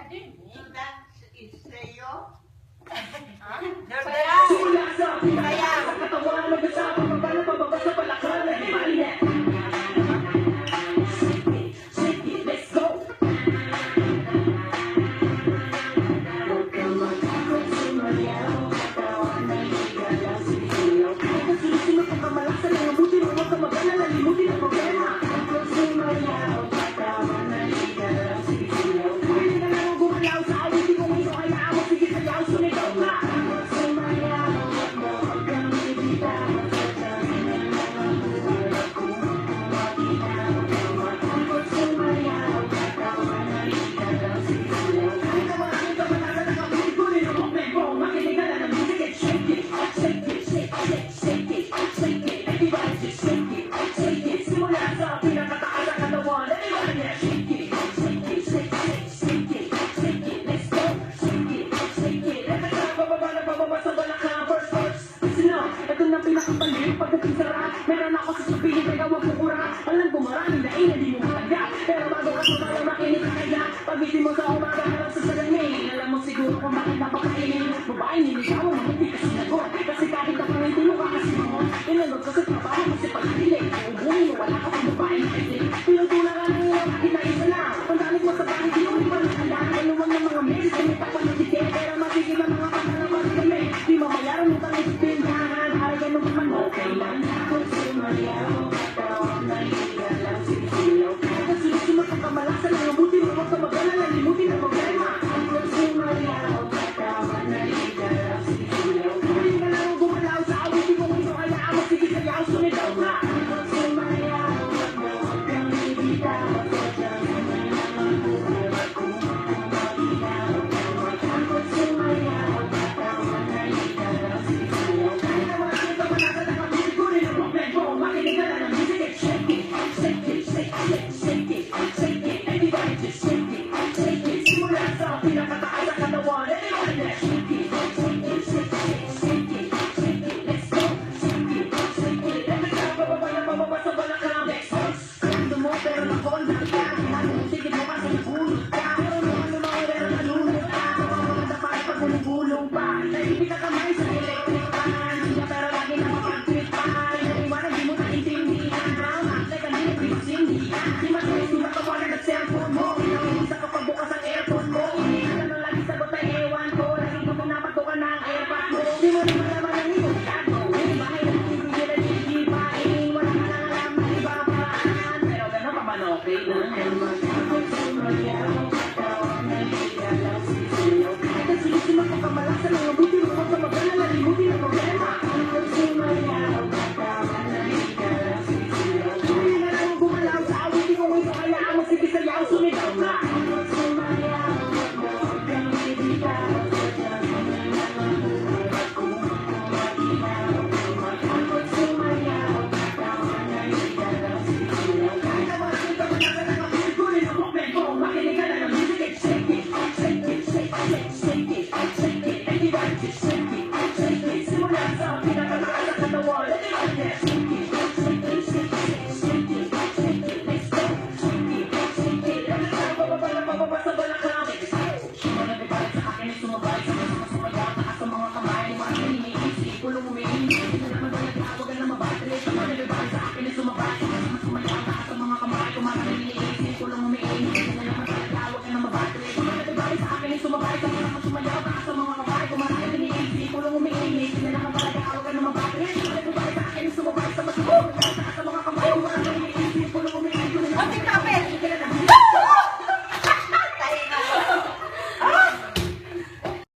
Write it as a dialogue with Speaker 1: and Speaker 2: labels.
Speaker 1: din.
Speaker 2: So that is sa'yo?
Speaker 1: Sayaw! Sayaw!
Speaker 3: Katawan, mag-asawa, mabala, pababa sa palakal, mainit. Shake it, let's go. Huwag kang matakot, sumayaw. Katawan ay higalaw, sisiyaw. Kahit susunod kang kamalasan, ang mabuti mo, huwag kang mag-alala, limutin ang problema. Sumayaw, katawan ay higalaw, sisiyaw. Pwede ka lang gumalaw sa awit, di ko ngayon, hayaan mo, sige sayaw, sumigaw ka. Sumayaw, huwag kang bibitaw. Pagdating sa rap, meron ako sasabihin kaya huwag mo kura. Alam ko maraming daing hindi mo matanggap, pero bago ka sumala makinig ka kaya. Pagising mo sa umaga harap sa salamin, alam mo siguro kung bakit napakainin. Babae niligawan mo, hindi ka sinagot. Kasi kahit ako ay tinuka kasi mo, inalog ka sa trabaho kasi pag-ilig. Uubuhin mo, wala ka pang babae na ilig. Pinutula ka ng iyo, kahit na isa lang. Pandamit mo sa bahay, di mo iwan ang handa. Maluwang ng mga meses, may takpan ng tike. Pero matigil ang mga pangalaman kami. Di mamayaran mo tayo sa tindahan. Para ganun ka man, okay lang. Kung sumayaw, katawan ay higalaw, sisiyaw. Kung susunod kang kamalasan, ang mabuti mo, huwag kang mag-alala, limutin ang problema. Kung sumayaw, katawan ay higalaw, sisiyaw. Pwede ka lang gumalaw sa awit, di ko ngayon, hayaan mo, sige sayaw, sumigaw ka. Kung sumayaw, huwag kang bibitaw. Kung sumayaw, katawan ay higalaw, sisiyaw. Kahit na maraming kamanasa na kami, sigurin ang problema. Makinig ka lang ng music, shake it, shake it, shake it, shake it, shake it. Everybody just shake it, shake it. Simula sa pinakataas sa katawan, everybody just shake it, shake it, shake it, shake it, shake it. Let's go, shake it, shake it. Every time bababa na bababa sa balakang, let's go. Gusto mo pero na-hold ka, sige mo kasi nahulog ka. Pero naman yung mga pero nalulog ka. Mga dapat pag nagulong pa, naibig ka kamay sa electric fan. Siya pero lagi na mapag-trip pan. Naiwanan di mo naintindihan. Brown act like a little bit cindy. Di matinis, di matawanan ang cellphone mo. Inaulisa ka pagbukas ang airphone mo. Ano lagi sagot ay ewan ko. Lagi ko pinapatukan na ang airpot mo. Di mo naman naman ang iyong gagawin. Bahay na bibigyan na gigibain. Wala ka nang alam na ibang paraan. Pero gano'n pa man okay na. Magkakot sumayaw. Katawan ay higalaw, sisiyaw. Kahit susunod kang kamalasan, ang mabuti mo, huwag kang mag-alala, limutin ang problema. Kung sumayaw, katawan ay higalaw, sisiyaw. Pwede ka lang gumalaw sa awit, di ko ngayon, hayaan mo, sige sayaw, sumigaw ka. Kung sumayaw, huwag kang bibitaw. Kung sumayaw, katawan ay higalaw, sisiyaw. Kahit na maraming kamanasa na kami, sigurin ang problema. Makinig ka lang ng music, shake it, shake it, shake it, shake it, shake it. Everybody just shake it, shake it. Simula sa pinakataas sa katawan, everybody just shake it, shake it, shake it, shake it, shake it. Let's go, shake it, shake it. Every time bababa na bababa sa balakang, let's go. Sumabay sa akin ay sumabay sa mga sumayaw, taas sa mga kamay, mga iniisip, kulong umiinit. Hindi na naman tayo tawag na mabatri. Sumabay sa akin ay sumabay sa mga sumayaw, taas sa mga kamay, mga iniisip, kulong umiinit. Hindi na naman tayo tawag na mabatri. Sumabay sa akin ay sumabay sa mga sumayaw, taas sa mga